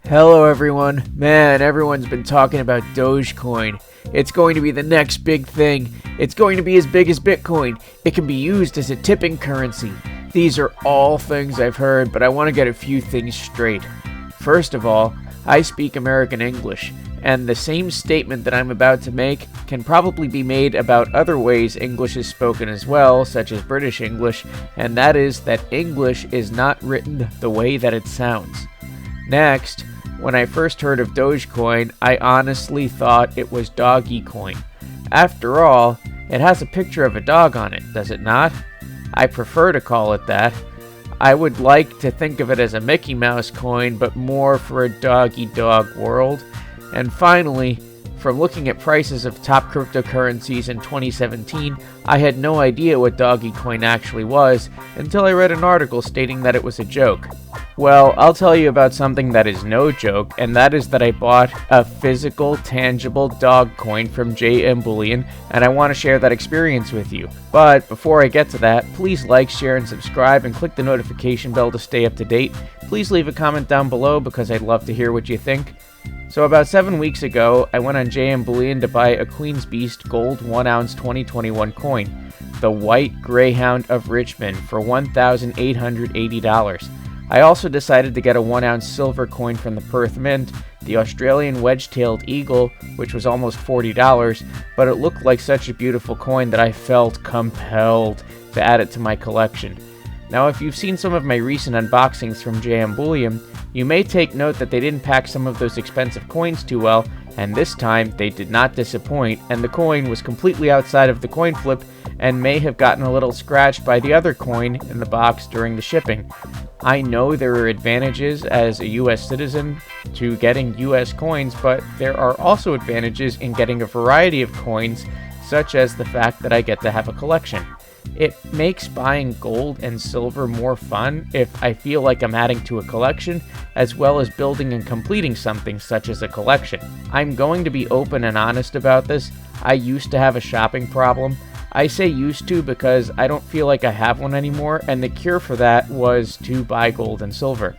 Hello everyone. Man, everyone's been talking about Dogecoin. It's going to be the next big thing. It's going to be as big as Bitcoin. It can be used as a tipping currency. These are all things I've heard, but I want to get a few things straight. First of all, I speak American English, and the same statement that I'm about to make can probably be made about other ways English is spoken as well, such as British English, and that is that English is not written the way that it sounds. Next, when I first heard of Dogecoin, I honestly thought it was Dogecoin. After all, it has a picture of a dog on it, does it not? I prefer to call it that. I would like to think of it as a Mickey Mouse coin, but more for a dog-eat-dog world. And finally, from looking at prices of top cryptocurrencies in 2017, I had no idea what Dogecoin actually was until I read an article stating that it was a joke. Well, I'll tell you about something that is no joke, and that is that I bought a physical, tangible dog coin from JM Bullion, and I want to share that experience with you. But before I get to that, please like, share, and subscribe, and click the notification bell to stay up to date. Please leave a comment down below because I'd love to hear what you think. So about 7 weeks ago, I went on JM Bullion to buy a Queen's Beast Gold 1-ounce 2021 coin, the White Greyhound of Richmond, for $1,880. I also decided to get a 1-ounce silver coin from the Perth Mint, the Australian wedge-tailed eagle, which was almost $40, but it looked like such a beautiful coin that I felt compelled to add it to my collection. Now, if you've seen some of my recent unboxings from JM Bullion, you may take note that they didn't pack some of those expensive coins too well, and this time they did not disappoint, and the coin was completely outside of the coin flip and may have gotten a little scratched by the other coin in the box during the shipping. I know there are advantages as a US citizen to getting US coins, but there are also advantages in getting a variety of coins, such as the fact that I get to have a collection. It makes buying gold and silver more fun if I feel like I'm adding to a collection, as well as building and completing something such as a collection. I'm going to be open and honest about this. I used to have a shopping problem. I say used to because I don't feel like I have one anymore, and the cure for that was to buy gold and silver.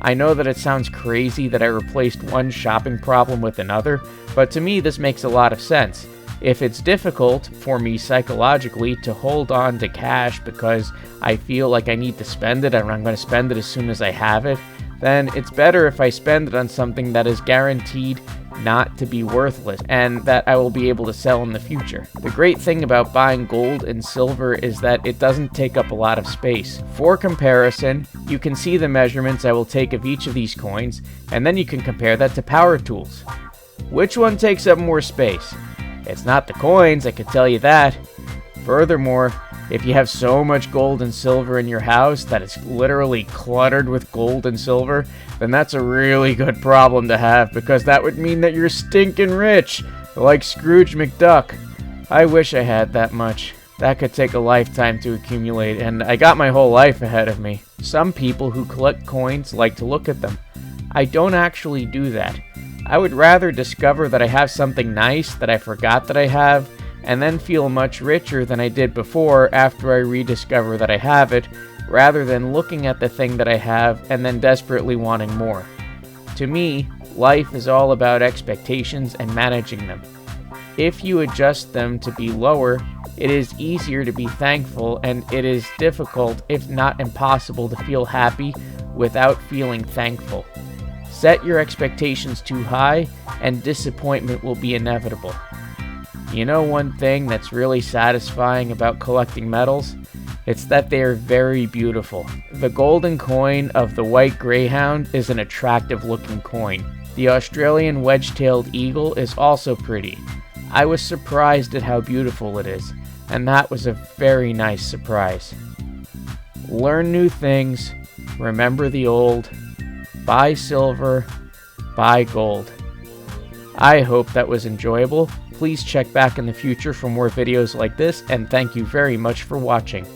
I know that it sounds crazy that I replaced one shopping problem with another, but to me this makes a lot of sense. If it's difficult for me psychologically to hold on to cash because I feel like I need to spend it and I'm going to spend it as soon as I have it, then it's better if I spend it on something that is guaranteed not to be worthless and that I will be able to sell in the future. The great thing about buying gold and silver is that it doesn't take up a lot of space. For comparison, you can see the measurements I will take of each of these coins, and then you can compare that to power tools. Which one takes up more space? It's not the coins, I can tell you that. Furthermore, if you have so much gold and silver in your house that it's literally cluttered with gold and silver, then that's a really good problem to have, because that would mean that you're stinking rich, like Scrooge McDuck. I wish I had that much. That could take a lifetime to accumulate, and I got my whole life ahead of me. Some people who collect coins like to look at them. I don't actually do that. I would rather discover that I have something nice that I forgot that I have, and then feel much richer than I did before after I rediscover that I have it, rather than looking at the thing that I have and then desperately wanting more. To me, life is all about expectations and managing them. If you adjust them to be lower, it is easier to be thankful, and it is difficult, if not impossible, to feel happy without feeling thankful. Set your expectations too high, and disappointment will be inevitable. You know one thing that's really satisfying about collecting metals? It's that they are very beautiful. The golden coin of the White Greyhound is an attractive looking coin. The Australian wedge-tailed eagle is also pretty. I was surprised at how beautiful it is, and that was a very nice surprise. Learn new things, remember the old, buy silver, buy gold. I hope that was enjoyable. Please check back in the future for more videos like this, and thank you very much for watching.